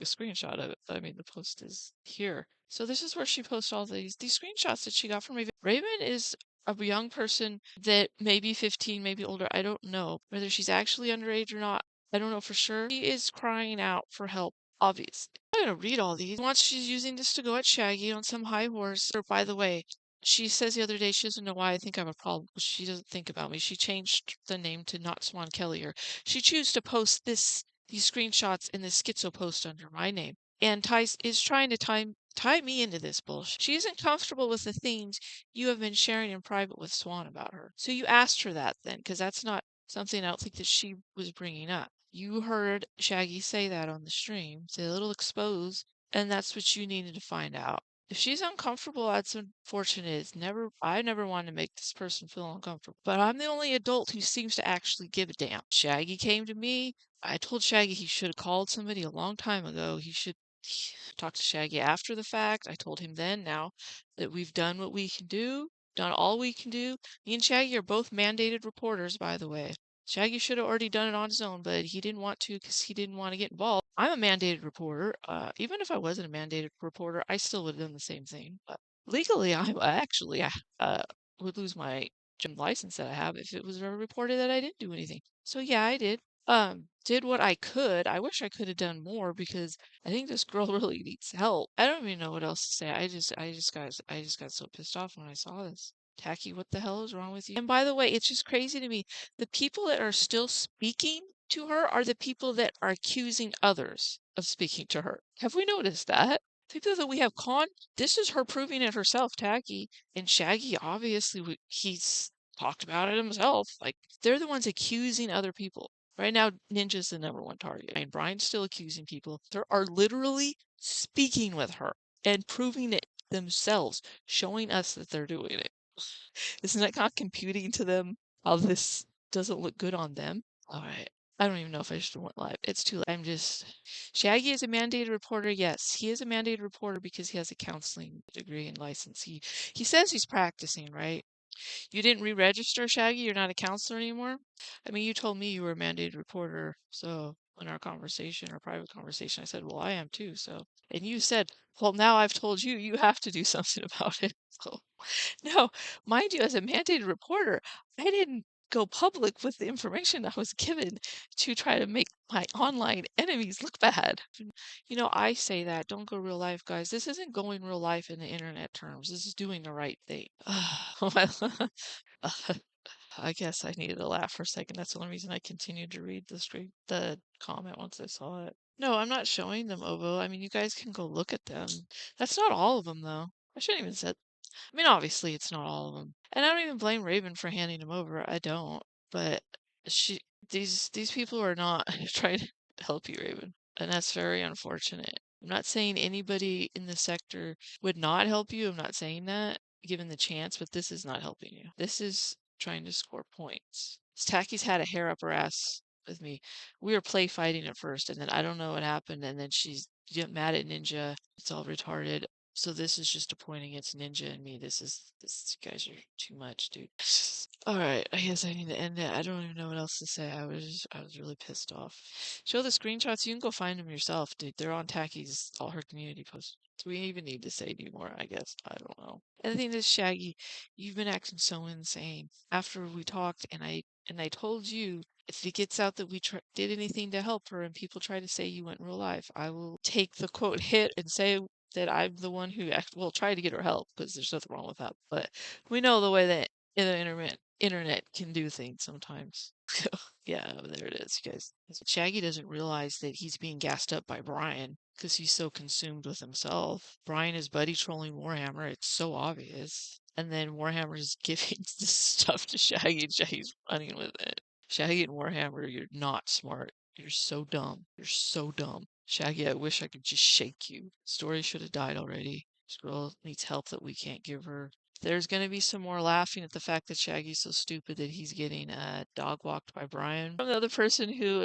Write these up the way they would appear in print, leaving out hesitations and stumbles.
a screenshot of it. But I mean, the post is here. So this is where she posts all these screenshots that she got from Raven. Raven is a young person that may be 15, maybe older. I don't know whether she's actually underage or not. I don't know for sure. She is crying out for help, obviously. I'm going to read all these. Once she's using this to go at Shaggy on some high horse. Or, by the way, she says the other day she doesn't know why I think I have a problem. She doesn't think about me. She changed the name to Not Swan Kelly. Or she chose to post these screenshots in this schizo post under my name. And is trying to tie me into this bullshit. She isn't comfortable with the things you have been sharing in private with Swan about her. So you asked her that then, because that's not something I don't think that she was bringing up. You heard Shaggy say that on the stream, say a little expose, and that's what you needed to find out. If she's uncomfortable, that's unfortunate. I never wanted to make this person feel uncomfortable. But I'm the only adult who seems to actually give a damn. Shaggy came to me. I told Shaggy he should have called somebody a long time ago. He should talk to Shaggy after the fact. I told him then, now that we've done what we can do, done all we can do. Me and Shaggy are both mandated reporters, by the way. Shaggy should have already done it on his own, but he didn't want to because he didn't want to get involved. I'm a mandated reporter. Even if I wasn't a mandated reporter, I still would have done the same thing. But legally, I would lose my gym license that I have if it was ever reported that I didn't do anything. So yeah, I did. Did what I could. I wish I could have done more because I think this girl really needs help. I don't even know what else to say. I just got so pissed off when I saw this. Tacky, what the hell is wrong with you? And by the way, it's just crazy to me. The people that are still speaking to her are the people that are accusing others of speaking to her. Have we noticed that? People that we have this is her proving it herself, Tacky. And Shaggy, obviously, he's talked about it himself. Like, they're the ones accusing other people. Right now, Ninja's the number 1 target. And Brian's still accusing people. They are literally speaking with her and proving it themselves, showing us that they're doing it. Isn't that not computing to them how this doesn't look good on them? All right. I don't even know if I should have went live. It's too late. Shaggy is a mandated reporter. Yes, he is a mandated reporter because he has a counseling degree and license. He says he's practicing, right? You didn't re-register, Shaggy? You're not a counselor anymore? I mean, you told me you were a mandated reporter, so in our conversation, our private conversation, I said, well, I am too, so. And you said, well, now I've told you, you have to do something about it. So, no, mind you, as a mandated reporter, I didn't go public with the information I was given to try to make my online enemies look bad. You know, I say that, don't go real life, guys. This isn't going real life in the internet terms. This is doing the right thing. I guess I needed to laugh for a second. That's the only reason I continued to read the comment once I saw it. No, I'm not showing them, Ovo. I mean, you guys can go look at them. That's not all of them, though. I shouldn't even said. I mean, obviously, it's not all of them, and I don't even blame Raven for handing them over. I don't. But she, these people are not trying to help you, Raven, and that's very unfortunate. I'm not saying anybody in the sector would not help you. I'm not saying that, given the chance, but this is not helping you. This is trying to score points. Tacky's had a hair up her ass with me. We were play fighting at first, and then I don't know what happened, and then she's mad at Ninja. It's all retarded. So this is just a point against Ninja and me. This you guys are too much, dude. All right, I guess I need to end it. I don't even know what else to say. I was really pissed off. Show the screenshots. You can go find them yourself, dude. They're on Tacky's all her community posts. Do we even need to say anymore? I guess I don't know. And the thing is, Shaggy, you've been acting so insane. After we talked, and I told you if it gets out that we did anything to help her, and people try to say you went real life, I will take the quote hit and say that I'm the one who will try to get her help because there's nothing wrong with that. But we know the way that the internet can do things sometimes. Yeah, there it is, you guys. Shaggy doesn't realize that he's being gassed up by Brian because he's so consumed with himself. Brian is buddy trolling Warhammer. It's so obvious. And then Warhammer is giving this stuff to Shaggy and Shaggy's running with it. Shaggy and Warhammer, you're not smart. You're so dumb. You're so dumb. Shaggy, I wish I could just shake you. Story should have died already. This girl needs help that we can't give her. There's going to be some more laughing at the fact that Shaggy's so stupid that he's getting dog walked by Brian from the other person who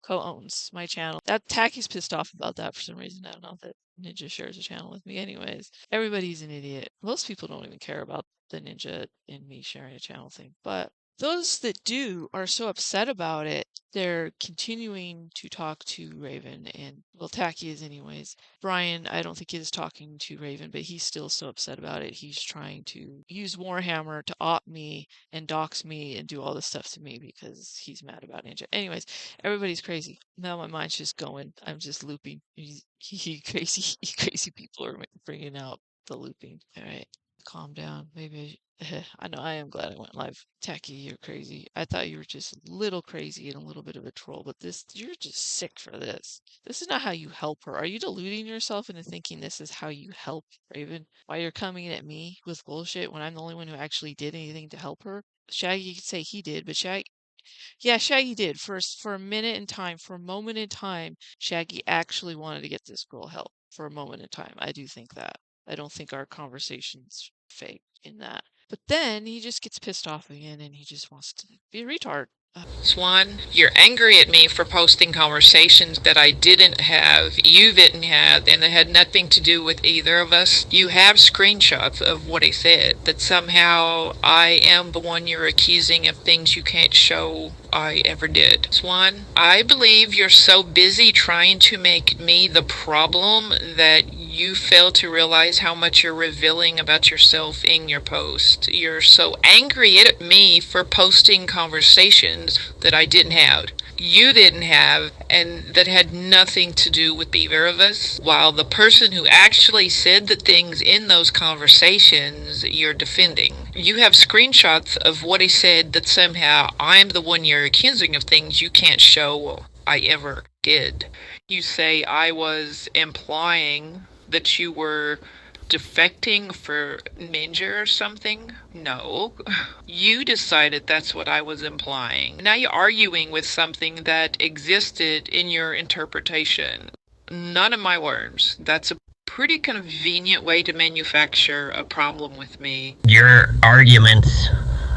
co-owns my channel. That Tacky's pissed off about that for some reason. I don't know that Ninja shares a channel with me. Anyways, everybody's an idiot. Most people don't even care about the Ninja and me sharing a channel thing, but those that do are so upset about it, they're continuing to talk to Raven, and well, Tacky is anyways. Brian, I don't think is talking to Raven, but he's still so upset about it. He's trying to use Warhammer to opt me and dox me and do all this stuff to me because he's mad about Ninja. Anyways, everybody's crazy. Now my mind's just going. I'm just looping. Crazy people are bringing out the looping. All right, calm down. Maybe I know I am glad I went live. Tacky, you're crazy. I thought you were just a little crazy and a little bit of a troll, but you're just sick for this. This is not how you help her. Are you deluding yourself into thinking this is how you help Raven? Why you're coming at me with bullshit when I'm the only one who actually did anything to help her? Shaggy could say he did, but Shaggy did. For a minute in time, for a moment in time, Shaggy actually wanted to get this girl help. For a moment in time. I do think that. I don't think our conversation's fake in that. But then he just gets pissed off again and he just wants to be a retard. Swan, you're angry at me for posting conversations that I didn't have, you didn't have, and that had nothing to do with either of us. You have screenshots of what he said, that somehow I am the one you're accusing of things you can't show I ever did. Swan, I believe you're so busy trying to make me the problem that you fail to realize how much you're revealing about yourself in your post. You're so angry at me for posting conversations that I didn't have, you didn't have, and that had nothing to do with either of us, while the person who actually said the things in those conversations you're defending. You have screenshots of what he said that somehow I'm the one you're accusing of things you can't show I ever did. You say I was implying that you were defecting for Ninja or something? No. You decided that's what I was implying. Now you're arguing with something that existed in your interpretation. None of my words. That's a pretty convenient way to manufacture a problem with me. Your arguments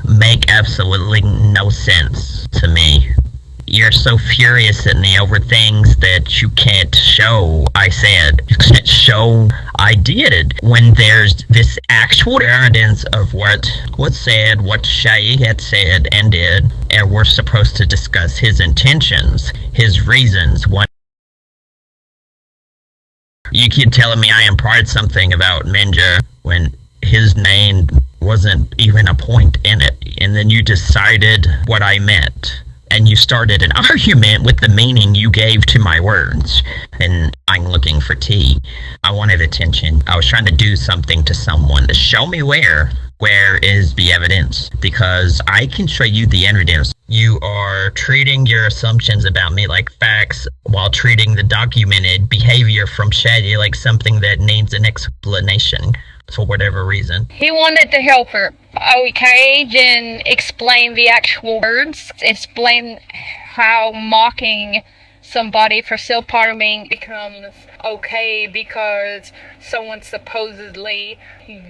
make absolutely no sense to me. You're so furious at me over things that you can't show I said. You can't show I did. When there's this actual evidence of what was said, what Shaggy had said and did, and we're supposed to discuss his intentions, his reasons. You keep telling me I implied something about Ninja when his name wasn't even a point in it, and then you decided what I meant. And you started an argument with the meaning you gave to my words. And I'm looking for tea. I wanted attention. I was trying to do something to someone to show me where is the evidence. Because I can show you the evidence. You are treating your assumptions about me like facts while treating the documented behavior from Shaggy like something that needs an explanation. For whatever reason. He wanted to help her. Okay, then explain the actual words. Explain how mocking somebody for self-harming becomes okay because someone supposedly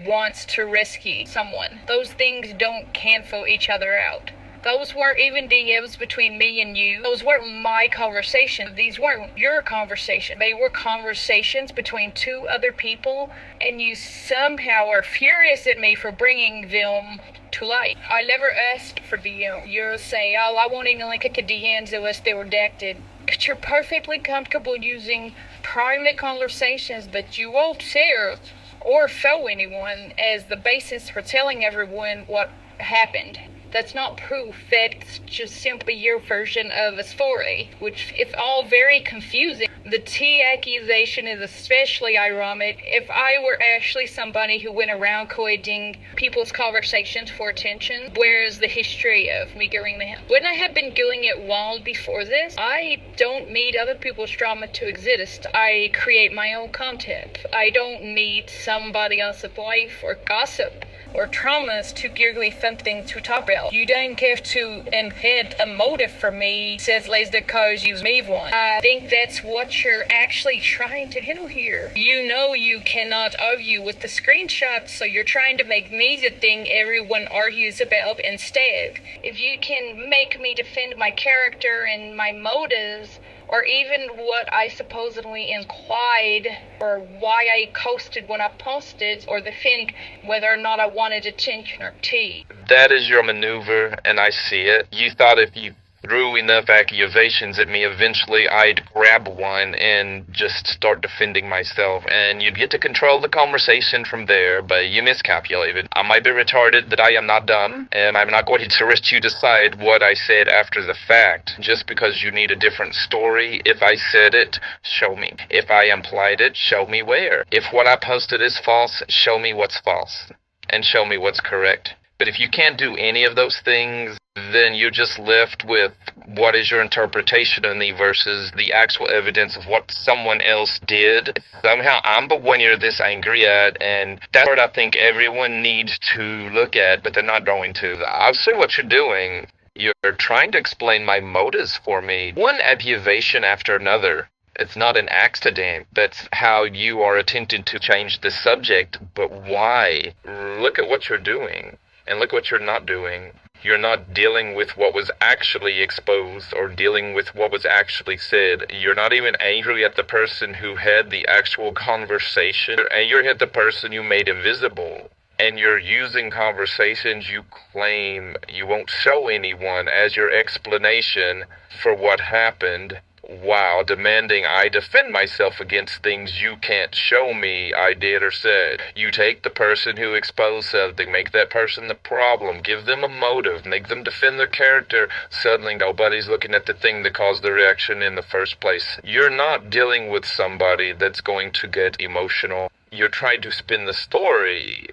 wants to rescue someone. Those things don't cancel each other out. Those weren't even DMs between me and you. Those weren't my conversations. These weren't your conversation. They were conversations between two other people, and you somehow are furious at me for bringing them to light. I never asked for DM. You're saying, oh, I won't even look at the DMs unless they were redacted. But you're perfectly comfortable using private conversations that you won't share or show anyone as the basis for telling everyone what happened. That's not proof. That's just simply your version of a story, which is all very confusing. The T accusation is especially ironic. If I were actually somebody who went around collating people's conversations for attention, where's the history of me doing that? When I have been doing it long before this, I don't need other people's drama to exist. I create my own content. I don't need somebody else's life or gossip or traumas to give me something to talk about. You don't have to invent a motive for me, says Laser, because you made one. I think that's what you're actually trying to do here. You know you cannot argue with the screenshots, so you're trying to make me the thing everyone argues about instead. If you can make me defend my character and my motives or even what I supposedly implied, or why I coasted when I posted, or the thing whether or not I wanted attention or tea. That is your maneuver, and I see it. You thought if you threw enough accusations at me, eventually I'd grab one and just start defending myself, and you'd get to control the conversation from there, but you miscalculated. I might be retarded, but I am not dumb, and I'm not going to let you decide what I said after the fact, just because you need a different story. If I said it, show me. If I implied it, show me where. If what I posted is false, show me what's false, and show me what's correct. But if you can't do any of those things, then you're just left with what is your interpretation of me versus the actual evidence of what someone else did. Somehow I'm the one you're this angry at, and that's what I think everyone needs to look at, but they're not going to. I'll see what you're doing. You're trying to explain my motives for me. One accusation after another. It's not an accident. That's how you are attempting to change the subject, but why? Look at what you're doing, and look what you're not doing. You're not dealing with what was actually exposed or dealing with what was actually said. You're not even angry at the person who had the actual conversation, and you're at the person you made invisible. And you're using conversations you claim you won't show anyone as your explanation for what happened, while demanding I defend myself against things you can't show me I did or said. You take the person who exposed something, make that person the problem, give them a motive, make them defend their character. Suddenly nobody's looking at the thing that caused the reaction in the first place. You're not dealing with somebody that's going to get emotional. You're trying to spin the story,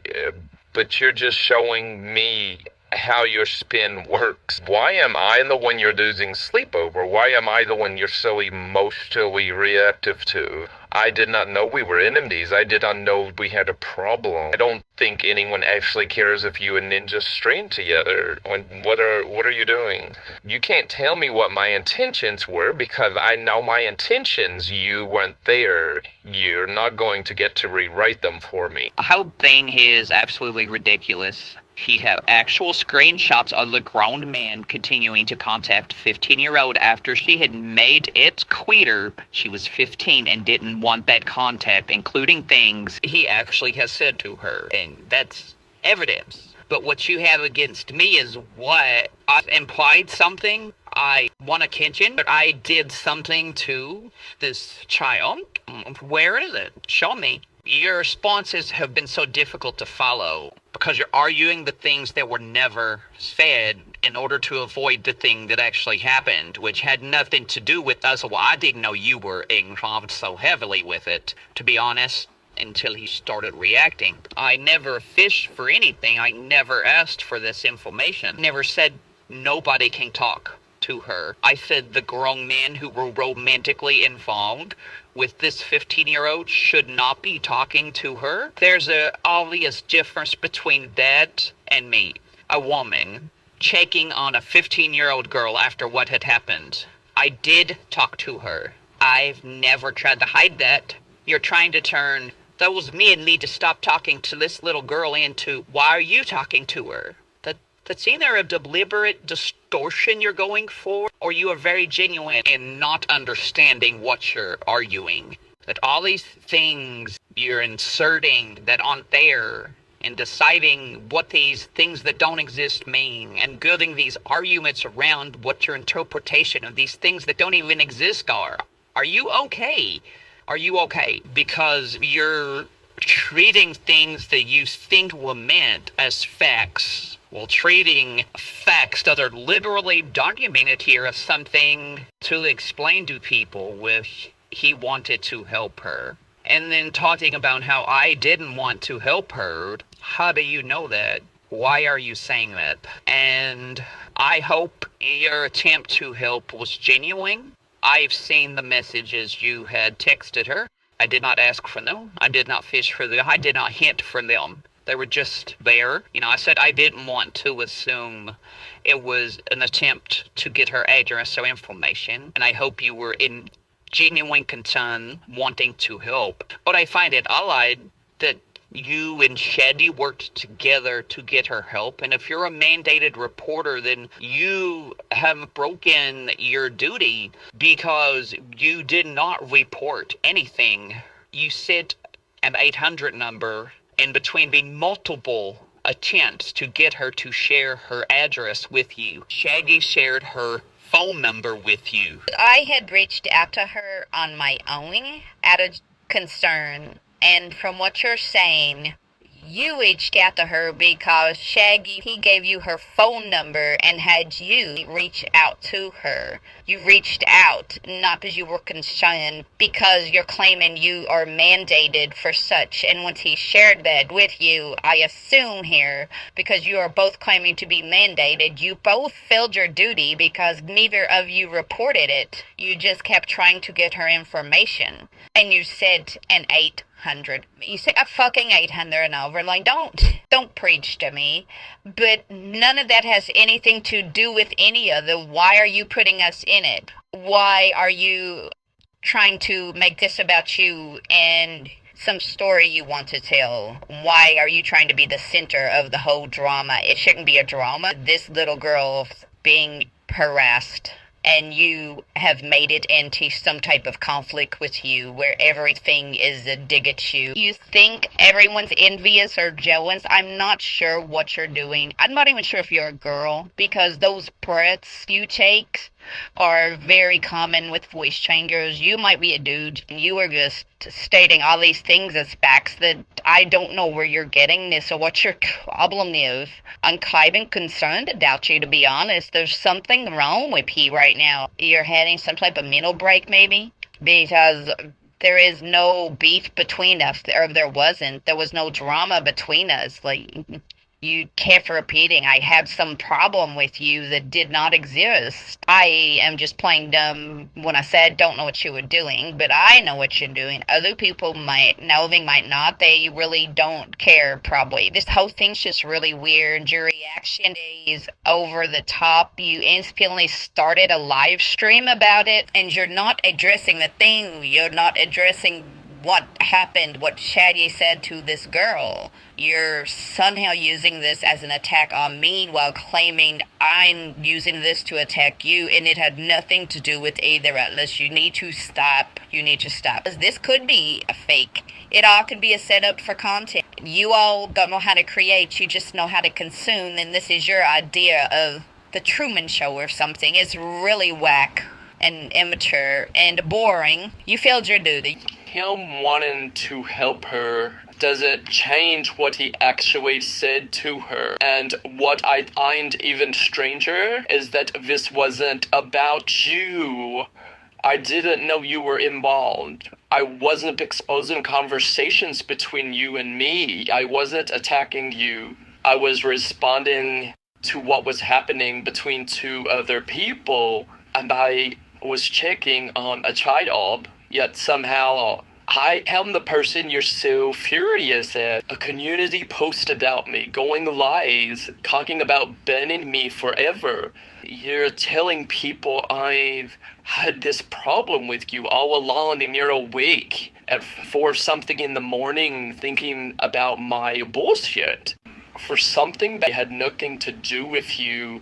but you're just showing me how your spin works. Why am I the one you're losing sleep over? Why am I the one you're so emotionally reactive to? I did not know we were enemies. I did not know we had a problem. I don't think anyone actually cares if you and Ninja strain together. What are you doing? You can't tell me what my intentions were because I know my intentions. You weren't there. You're not going to get to rewrite them for me. The whole thing is absolutely ridiculous. He had actual screenshots of the grown man continuing to contact 15-year-old after she had made it clear she was 15 and didn't want that contact, including things he actually has said to her. And that's evidence. But what you have against me is what? I've implied something. I want a kitchen, but I did something to this child. Where is it? Show me. Your responses have been so difficult to follow because you're arguing the things that were never said in order to avoid the thing that actually happened, which had nothing to do with us. Well, I didn't know you were involved so heavily with it, to be honest, until he started reacting. I never fished for anything. I never asked for this information. Never said nobody can talk to her. I said the grown men who were romantically involved with this 15-year-old should not be talking to her. There's an obvious difference between that and me, a woman, checking on a 15-year-old girl after what had happened. I did talk to her. I've never tried to hide that. You're trying to turn those men need to stop talking to this little girl into, why are you talking to her? That's either a deliberate distortion you're going for, or you are very genuine in not understanding what you're arguing. That all these things you're inserting that aren't there, and deciding what these things that don't exist mean, and building these arguments around what your interpretation of these things that don't even exist are. Are you okay? Are you okay? Because you're treating things that you think were meant as facts, while treating facts that are literally documented here as something to explain to people with he wanted to help her. And then talking about how I didn't want to help her. How do you know that? Why are you saying that? And I hope your attempt to help was genuine. I've seen the messages you had texted her. I did not ask for them. I did not fish for them. I did not hint for them. They were just there. You know, I said I didn't want to assume it was an attempt to get her address or information. And I hope you were in genuine concern, wanting to help. But I find it odd that you and Shaggy worked together to get her help, and if you're a mandated reporter, then you have broken your duty because you did not report anything. You set an 800 number in between being multiple attempts to get her to share her address with you. Shaggy shared her phone number with you. I had reached out to her on my own out of concern, and from what you're saying, you reached out to her because Shaggy, he gave you her phone number and had you reach out to her. You reached out, not because you were concerned, because you're claiming you are mandated for such. And once he shared that with you, I assume here, because you are both claiming to be mandated, you both failed your duty because neither of you reported it. You just kept trying to get her information. And you said an 800. You say a fucking 800 and over. Like, don't preach to me. But none of that has anything to do with any of the why are you putting us in it? Why are you trying to make this about you and some story you want to tell? Why are you trying to be the center of the whole drama? It shouldn't be a drama. This little girl being harassed, and you have made it into some type of conflict with you where everything is a dig at you. You think everyone's envious or jealous. I'm not sure what you're doing. I'm not even sure if you're a girl, because those breaths you take are very common with voice changers. You might be a dude. You are just stating all these things as facts that I don't know where you're getting this or what your problem is. I'm kind of concerned about you, to be honest. There's something wrong with you right now. You're having some type of mental break, maybe? Because there is no beef between us, or there wasn't. There was no drama between us. Like, you kept repeating, I had some problem with you that did not exist. I am just playing dumb when I said don't know what you were doing, but I know what you're doing. Other people might know, they might not. They really don't care, probably. This whole thing's just really weird. Your reaction is over the top. You instantly started a live stream about it, and you're not addressing the thing. You're not addressing what happened, what Shaggy said to this girl. You're somehow using this as an attack on me while claiming I'm using this to attack you, and it had nothing to do with either of us. You need to stop. You need to stop. This could be a fake. It all could be a setup for content. You all don't know how to create. You just know how to consume, and this is your idea of the Truman Show or something. It's really whack and immature and boring. You failed your duty. Him wanting to help her doesn't change what he actually said to her. And what I find even stranger is that this wasn't about you. I didn't know you were involved. I wasn't exposing conversations between you and me. I wasn't attacking you. I was responding to what was happening between two other people, and I was checking on a child, yet somehow I am the person you're so furious at. A community post about me, going lies, talking about banning me forever. You're telling people I've had this problem with you all along, and you're awake at 4 something in the morning thinking about my bullshit. For something that had nothing to do with you,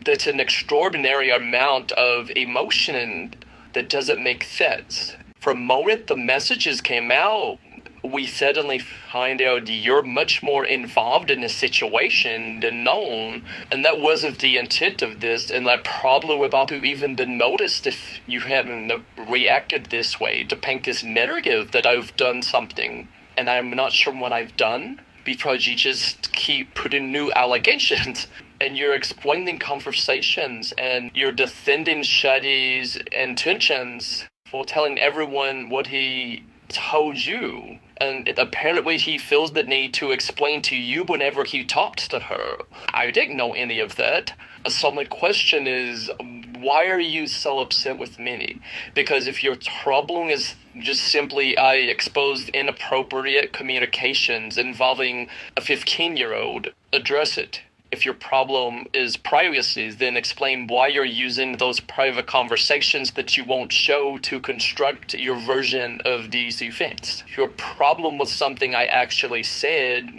that's an extraordinary amount of emotion that doesn't make sense. From the moment the messages came out, we suddenly find out you're much more involved in the situation than known, and that wasn't the intent of this, and that probably would not have even been noticed if you hadn't reacted this way, to paint this narrative that I've done something, and I'm not sure what I've done, because you just keep putting new allegations, and you're explaining conversations, and you're defending Shaggy's intentions for telling everyone what he told you. And apparently he feels the need to explain to you whenever he talks to her. I didn't know any of that. So my question is, why are you so upset with me? Because if your problem is just simply I exposed inappropriate communications involving a 15-year-old, address it. If your problem is privacy, then explain why you're using those private conversations that you won't show to construct your version of these events. If your problem was something I actually said,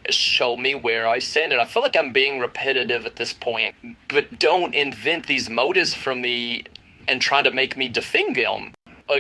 show me where I said it. I feel like I'm being repetitive at this point, but don't invent these motives from me and try to make me defend them.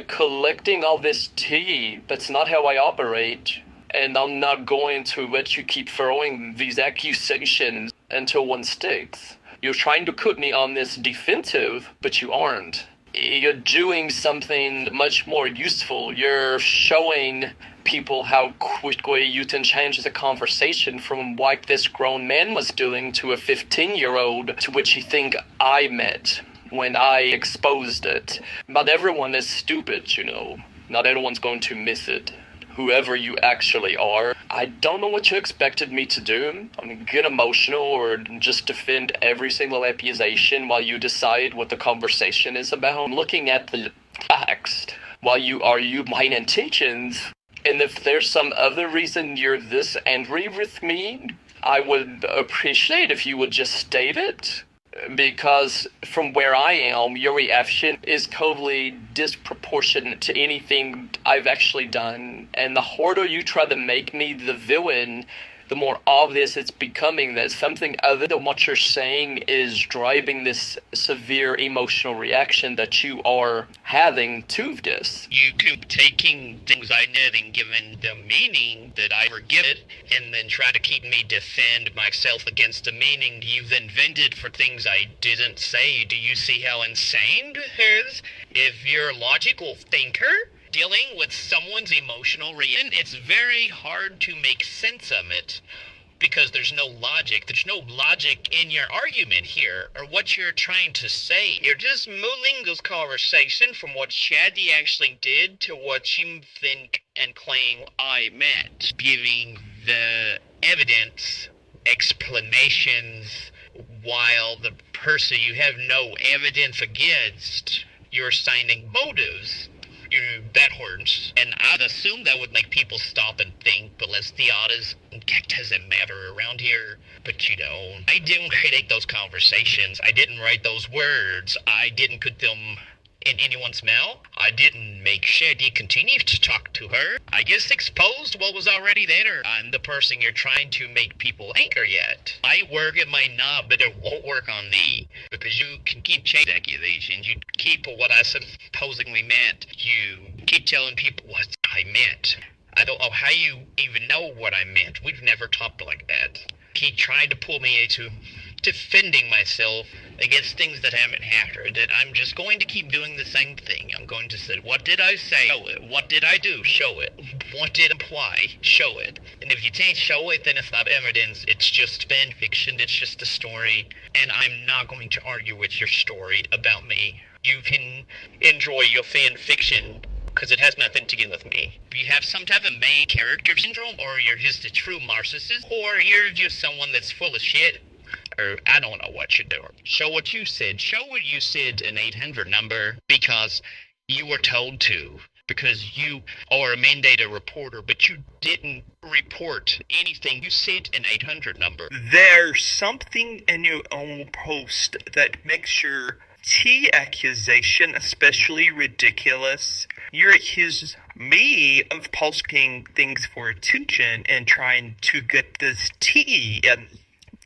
Collecting all this tea, that's not how I operate, and I'm not going to let you keep throwing these accusations until one sticks. You're trying to put me on this defensive, but you aren't. You're doing something much more useful. You're showing people how quickly you can change the conversation from what this grown man was doing to a 15-year-old to which you think I met when I exposed it. Not everyone is stupid, you know. Not everyone's going to miss it. Whoever you actually are. I don't know what you expected me to do. I mean, get emotional or just defend every single accusation while you decide what the conversation is about. I'm looking at the text while you argue my intentions. And if there's some other reason you're this angry with me, I would appreciate if you would just state it. Because from where I am, your reaction is totally disproportionate to anything I've actually done. And the harder you try to make me the villain, the more obvious it's becoming that something other than what you're saying is driving this severe emotional reaction that you are having to this. You keep taking things I did and giving them meaning that I forget it, and then try to keep me defend myself against the meaning you've invented for things I didn't say. Do you see how insane it is? If you're a logical thinker, dealing with someone's emotional reaction, it's very hard to make sense of it because there's no logic. There's no logic in your argument here or what you're trying to say. You're just moving this conversation from what Shadi actually did to what you think and claim I meant, giving the evidence, explanations, while the person you have no evidence against, you're assigning motives. That hurts. And I'd assume that would make people stop and think, but let's be honest, it doesn't matter around here. But you know, I didn't create those conversations. I didn't write those words. I didn't put them in anyone's mouth. I didn't make Shadi continue to talk to her. I just exposed what was already there. I'm the person you're trying to make people angry at. I work at my knob, but it won't work on me. Because you can keep changing accusations. You keep what I supposedly meant. You keep telling people what I meant. I don't know how you even know what I meant. We've never talked like that. Keep trying to pull me into defending myself against things that haven't happened, and I'm just going to keep doing the same thing. I'm going to say, what did I say? Show it. What did I do? Show it. What did I imply? Show it. And if you can't show it, then it's not evidence. It's just fan fiction. It's just a story, and I'm not going to argue with your story about me. You can enjoy your fan fiction because it has nothing to do with me. You have some type of main character syndrome, or you're just a true narcissist, or you're just someone that's full of shit. Or I don't know what you're doing. Show what you said. Show what you said an 800 number because you were told to. Because you are a mandated reporter, but you didn't report anything. You said an 800 number. There's something in your own post that makes your T accusation especially ridiculous. You accuse me of posting things for attention and trying to get this tea, and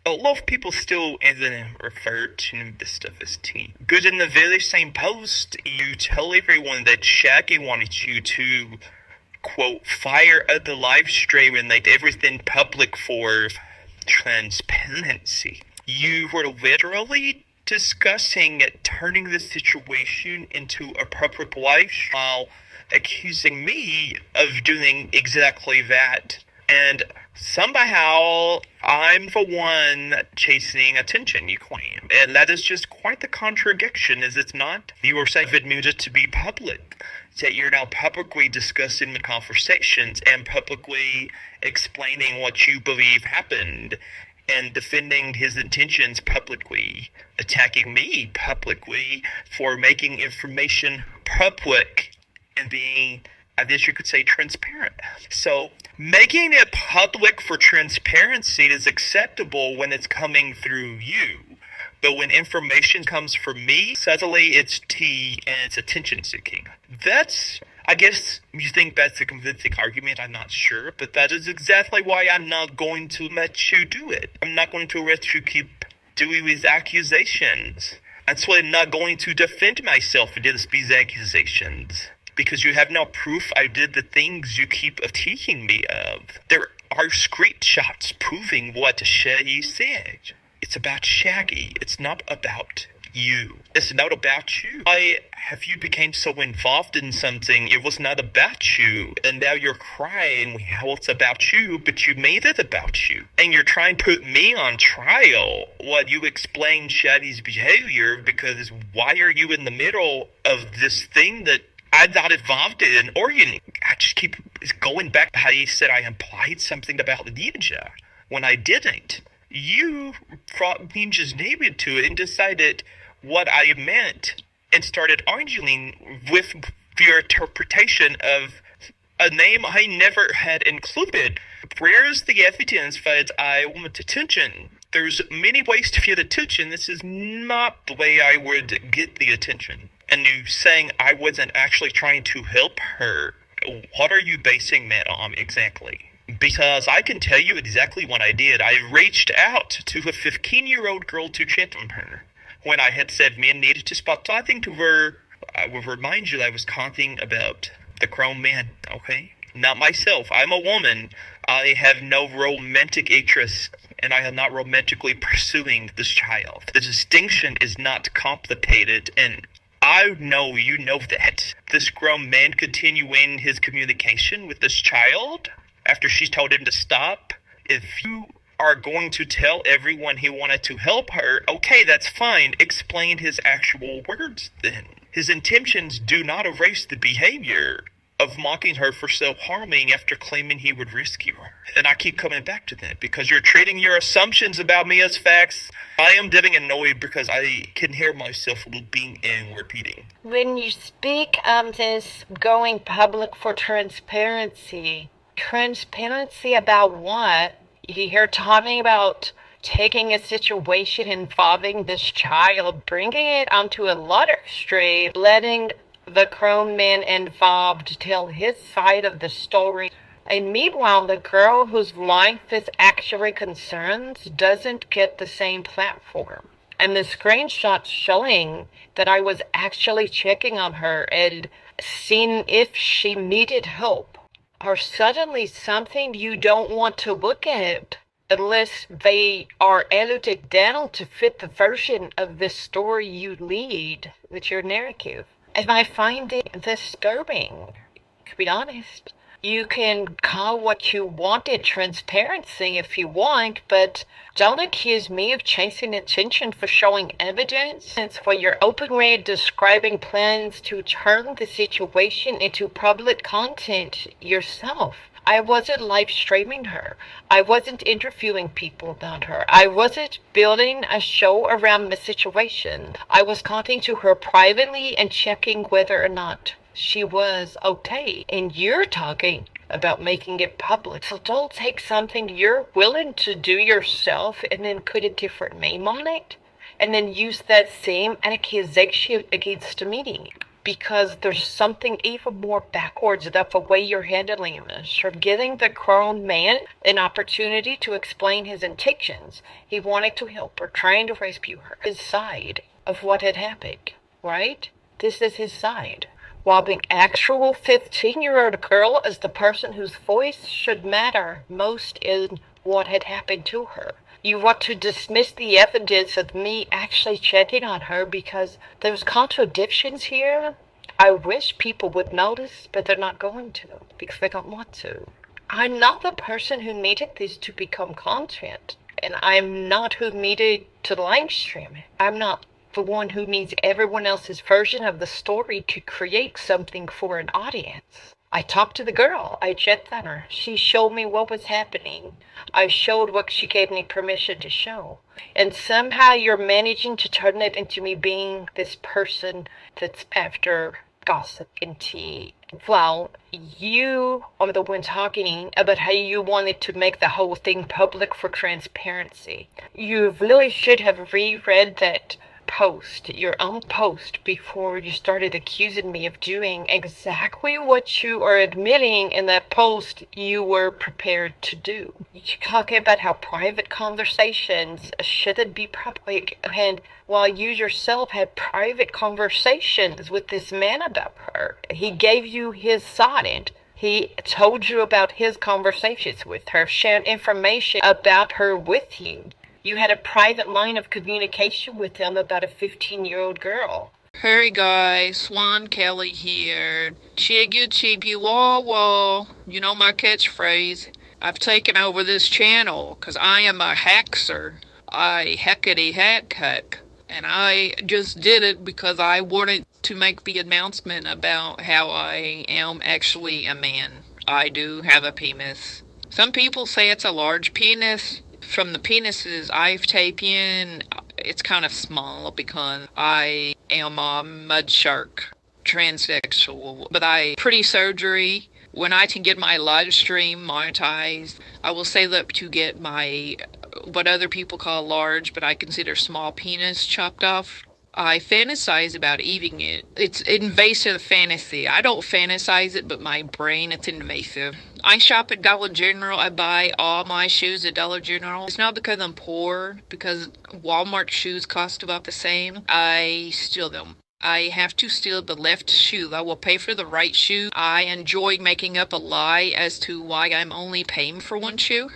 a lot of people still even refer to this stuff as tea. Because in the very same post, you tell everyone that Shaggy wanted you to, quote, fire up the live stream and make everything public for transparency. You were literally discussing turning the situation into a public live while accusing me of doing exactly that. And somehow, I'm the one chasing attention, you claim. And that is just quite the contradiction, is it not? You were saying it needed to be public. That you're now publicly discussing the conversations and publicly explaining what you believe happened and defending his intentions publicly, attacking me publicly for making information public and being I guess you could say transparent. So making it public for transparency is acceptable when it's coming through you. But when information comes from me, suddenly it's tea and it's attention seeking. I guess you think that's a convincing argument, I'm not sure, but that is exactly why I'm not going to let you do it. I'm not going to let you keep doing these accusations. That's why I'm not going to defend myself against these accusations. Because you have no proof I did the things you keep accusing me of. There are screenshots proving what Shaggy said. It's about Shaggy. It's not about you. It's not about you. Why have you become so involved in something? It was not about you. And now you're crying how it's about you, but you made it about you. And you're trying to put me on trial while you explain Shaggy's behavior, because why are you in the middle of this thing that I'm not involved in? Or I just keep going back to how you said I implied something about Ninja when I didn't. You brought Ninja's name into it and decided what I meant and started arguing with your interpretation of a name I never had included. Where's the evidence that I want attention? There's many ways to get attention. This is not the way I would get the attention. And you saying I wasn't actually trying to help her, what are you basing that on exactly? Because I can tell you exactly what I did. I reached out to a 15-year-old girl to chat on her. When I had said men needed to stop talking to her, I will remind you I was talking about the grown man, okay? Not myself. I'm a woman. I have no romantic interest, and I am not romantically pursuing this child. The distinction is not complicated, and I know you know that. This grown man continuing his communication with this child after she told him to stop. If you are going to tell everyone he wanted to help her, okay, that's fine. Explain his actual words then. His intentions do not erase the behavior of mocking her for self-harming after claiming he would rescue her. And I keep coming back to that because you're treating your assumptions about me as facts. I am getting annoyed because I can hear myself being and repeating. When you speak of this going public for transparency about what? You're talking about taking a situation involving this child, bringing it onto a letter stream, letting the grown man involved tell his side of the story. And meanwhile, the girl whose life is actually concerned doesn't get the same platform. And the screenshots showing that I was actually checking on her and seeing if she needed help are suddenly something you don't want to look at unless they are edited down to fit the version of the story you lead with your narrative. And I find it disturbing, to be honest. You can call what you wanted transparency if you want, but don't accuse me of chasing attention for showing evidence. It's for your openly describing plans to turn the situation into public content yourself. I wasn't live streaming her. I wasn't interviewing people about her. I wasn't building a show around the situation. I was talking to her privately and checking whether or not she was okay. And you're talking about making it public. So don't take something you're willing to do yourself and then put a different name on it and then use that same accusation against me. Because there's something even more backwards about the way you're handling this. You're giving the grown man an opportunity to explain his intentions. He wanted to help her, trying to rescue her. His side of what had happened, right? This is his side. While the actual 15-year-old girl is the person whose voice should matter most in what had happened to her. You want to dismiss the evidence of me actually checking on her because there's contradictions here. I wish people would notice, but they're not going to because they don't want to. I'm not the person who needed this to become content, and I'm not who needed to live stream it. I'm not the one who needs everyone else's version of the story to create something for an audience. I talked to the girl. I checked on her. She showed me what was happening. I showed what she gave me permission to show. And somehow you're managing to turn it into me being this person that's after gossip and tea. Well, you are the one talking about how you wanted to make the whole thing public for transparency. You really should have reread that post, your own post, before you started accusing me of doing exactly what you are admitting in that post you were prepared to do. You're talking about how private conversations shouldn't be public, and while you yourself had private conversations with this man about her, he gave you his side. He told you about his conversations with her, shared information about her with you. You had a private line of communication with him about a 15-year-old girl. Hey guys, Swan Kelly here. Chiggy chiggy wah wah. You know my catchphrase. I've taken over this channel because I am a hackser. I heckety hack. And I just did it because I wanted to make the announcement about how I am actually a man. I do have a penis. Some people say it's a large penis. From the penises I've taken, it's kind of small because I am a mud shark, transsexual. But pretty surgery. When I can get my live stream monetized, I will say that to get my, what other people call large, but I consider small penis chopped off. I fantasize about eating it. It's invasive fantasy. I don't fantasize it, but my brain, it's invasive. I shop at Dollar General. I buy all my shoes at Dollar General. It's not because I'm poor, because Walmart shoes cost about the same. I steal them. I have to steal the left shoe. I will pay for the right shoe. I enjoy making up a lie as to why I'm only paying for one shoe.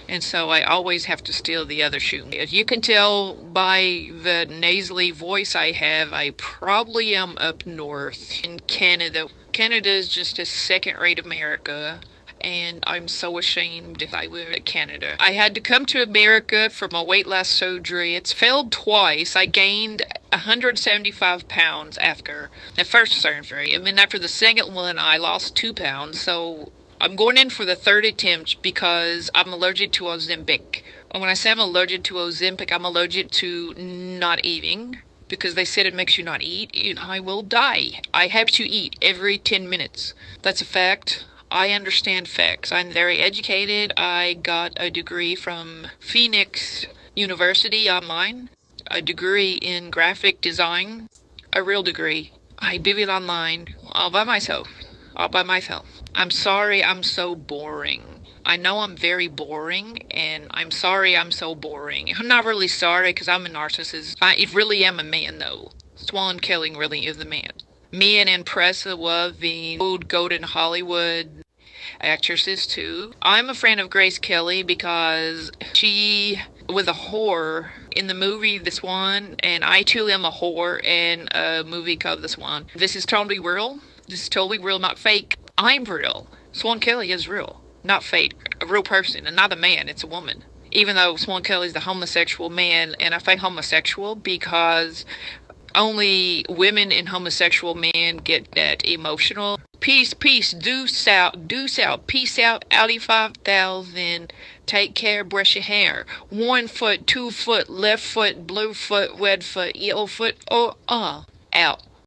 And so I always have to steal the other shoe. As you can tell by the nasally voice I have, I probably am up north in Canada. Canada is just a second-rate America, and I'm so ashamed if I were in Canada. I had to come to America for my weight loss surgery. It's failed twice. I gained 175 pounds after the first surgery. And then after the second one, I lost 2 pounds. So I'm going in for the third attempt because I'm allergic to Ozempic. And when I say I'm allergic to Ozempic, I'm allergic to not eating. Because they said it makes you not eat, and I will die. I have to eat every 10 minutes. That's a fact. I understand facts. I'm very educated. I got a degree from Phoenix University online. A degree in graphic design. A real degree. I did it online. All by myself. I'm sorry I'm so boring. I know I'm very boring, and I'm sorry I'm so boring. I'm not really sorry because I'm a narcissist. I really am a man, though. Swan Kelly really is the man. Me and Impressa was the old golden Hollywood actresses, too. I'm a fan of Grace Kelly because she was a whore in the movie The Swan, and I, too, am a whore in a movie called The Swan. This is totally real. This is totally real, not fake. I'm real. Swan Kelly is real. Not fake, a real person, and not a man, it's a woman. Even though Swan Kelly's the homosexual man, and I say homosexual because only women and homosexual men get that emotional. Peace, deuce out, peace out, outie 5000, take care, brush your hair. 1 foot, 2 foot, left foot, blue foot, red foot, yellow foot, out.